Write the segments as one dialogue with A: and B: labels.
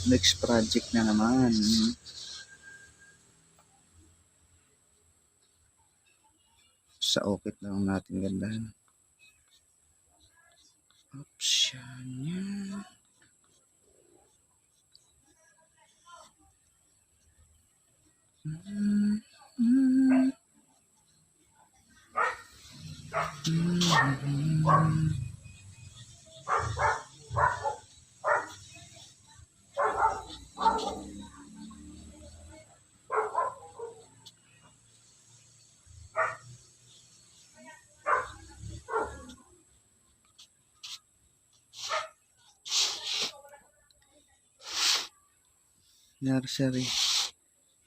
A: Next project na naman. Sa okit lang natin gandahan. Option yan. Nursery.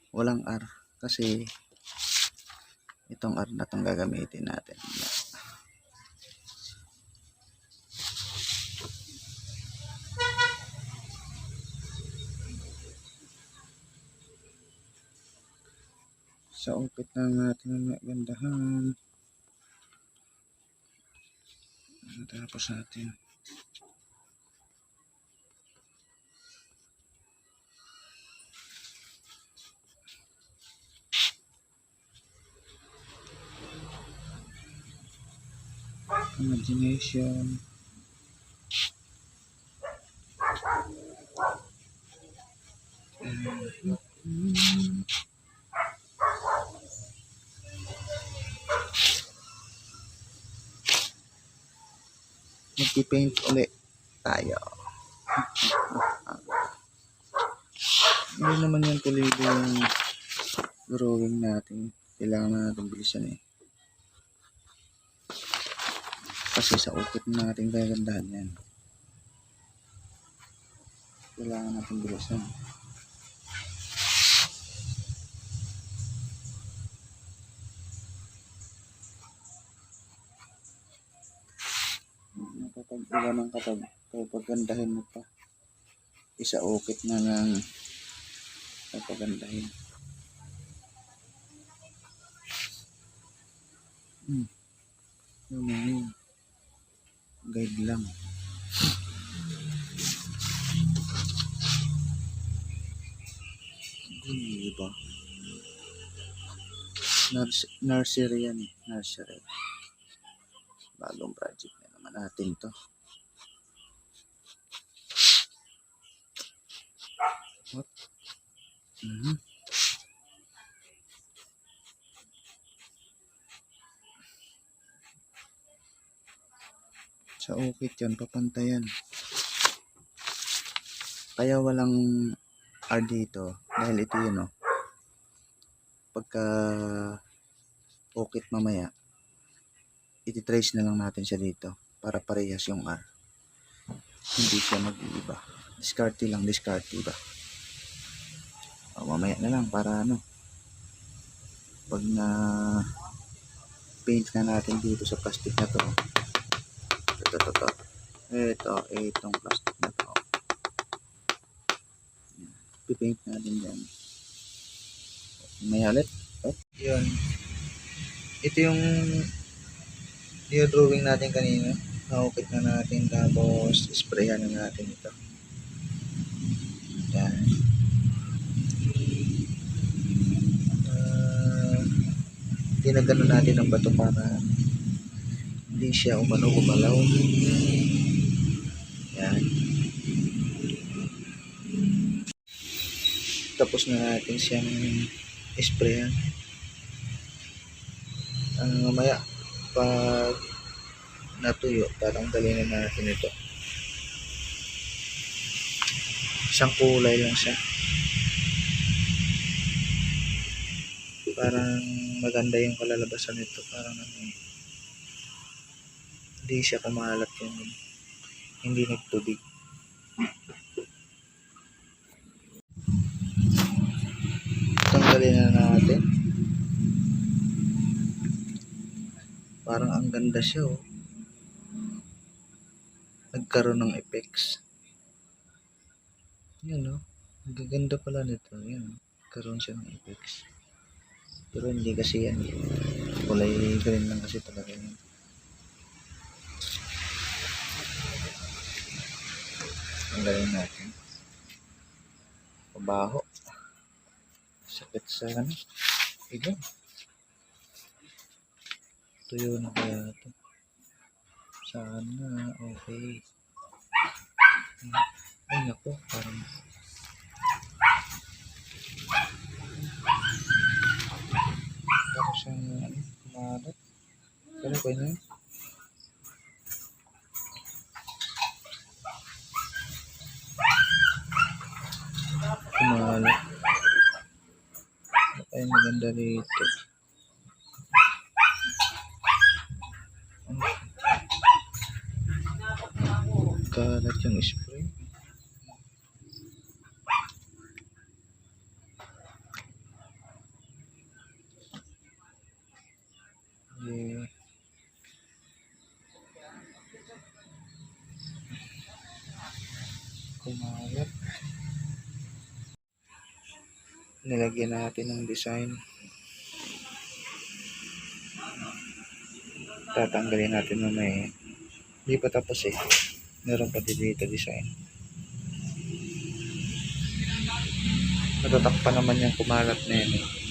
A: Walang R. Kasi itong R na itong gagamitin natin. Sa upit lang natin ang gandahan. Tapos natin. Imagination. Magpipaint ulit tayo. Hindi naman yan tuloy yung drawing natin. Kailangan natin bilisan eh. Kasi sa ukit natin gagandahan yan. Kailangan natin bilisan. Kapag iba ng papagandahin mo pa. Isa ukit na lang papagandahin. Yun. Guide lang. Diba? Nursery yan. Nursery. Bagong project na naman natin to. What? Sa ukit yun, papantayan. Kaya walang R dito. Dahil ito yun, oh. Pagka ukit mamaya, ititrace na lang natin siya dito para parehas yung R. Hindi siya mag-iiba. Discarte lang, discarte ba? O, mamaya na lang para ano. Pag na paint na natin dito sa plastic na to. Itong plastic na to. Pipaint natin dyan. May halit. Yun. Ito yung drawing natin kanina. Naukit na natin tapos sprayan na natin ito. Yan. Dinagano natin ang bato para hindi siya gumalaw. Yan. Tapos na natin siyang sprayan. Mamaya pag natuyo, parang dali na natin ito. Isang kulay lang siya. Parang maganda yung kalalabasan nito. Parang hindi siya kumalat yung hindi nagtubig. Tanggalin na natin. Parang ang ganda siya, oh. Nagkaroon ng effects. Yan, oh. Ang gaganda pala nito. Yan, nagkaroon siya ng effects. Pero hindi kasi yan. Kulay green lang kasi talaga yan. Tanggalin natin. Mabaho. Sakit sa ano. Igan. Tuyo na kaya ito. Sana. Okay. Ay naku. Parang siyang ano. Kumalat. Pero kaya na yun. Kumalat. Ay maganda rito. Kalat yung spray. Yeah. Kumalat. Nilagyan natin ng design. Tatanggalin natin mamaya. Hindi pa tapos eh. Meron pa dito design. Natatakpan naman yung kumalat na yun eh.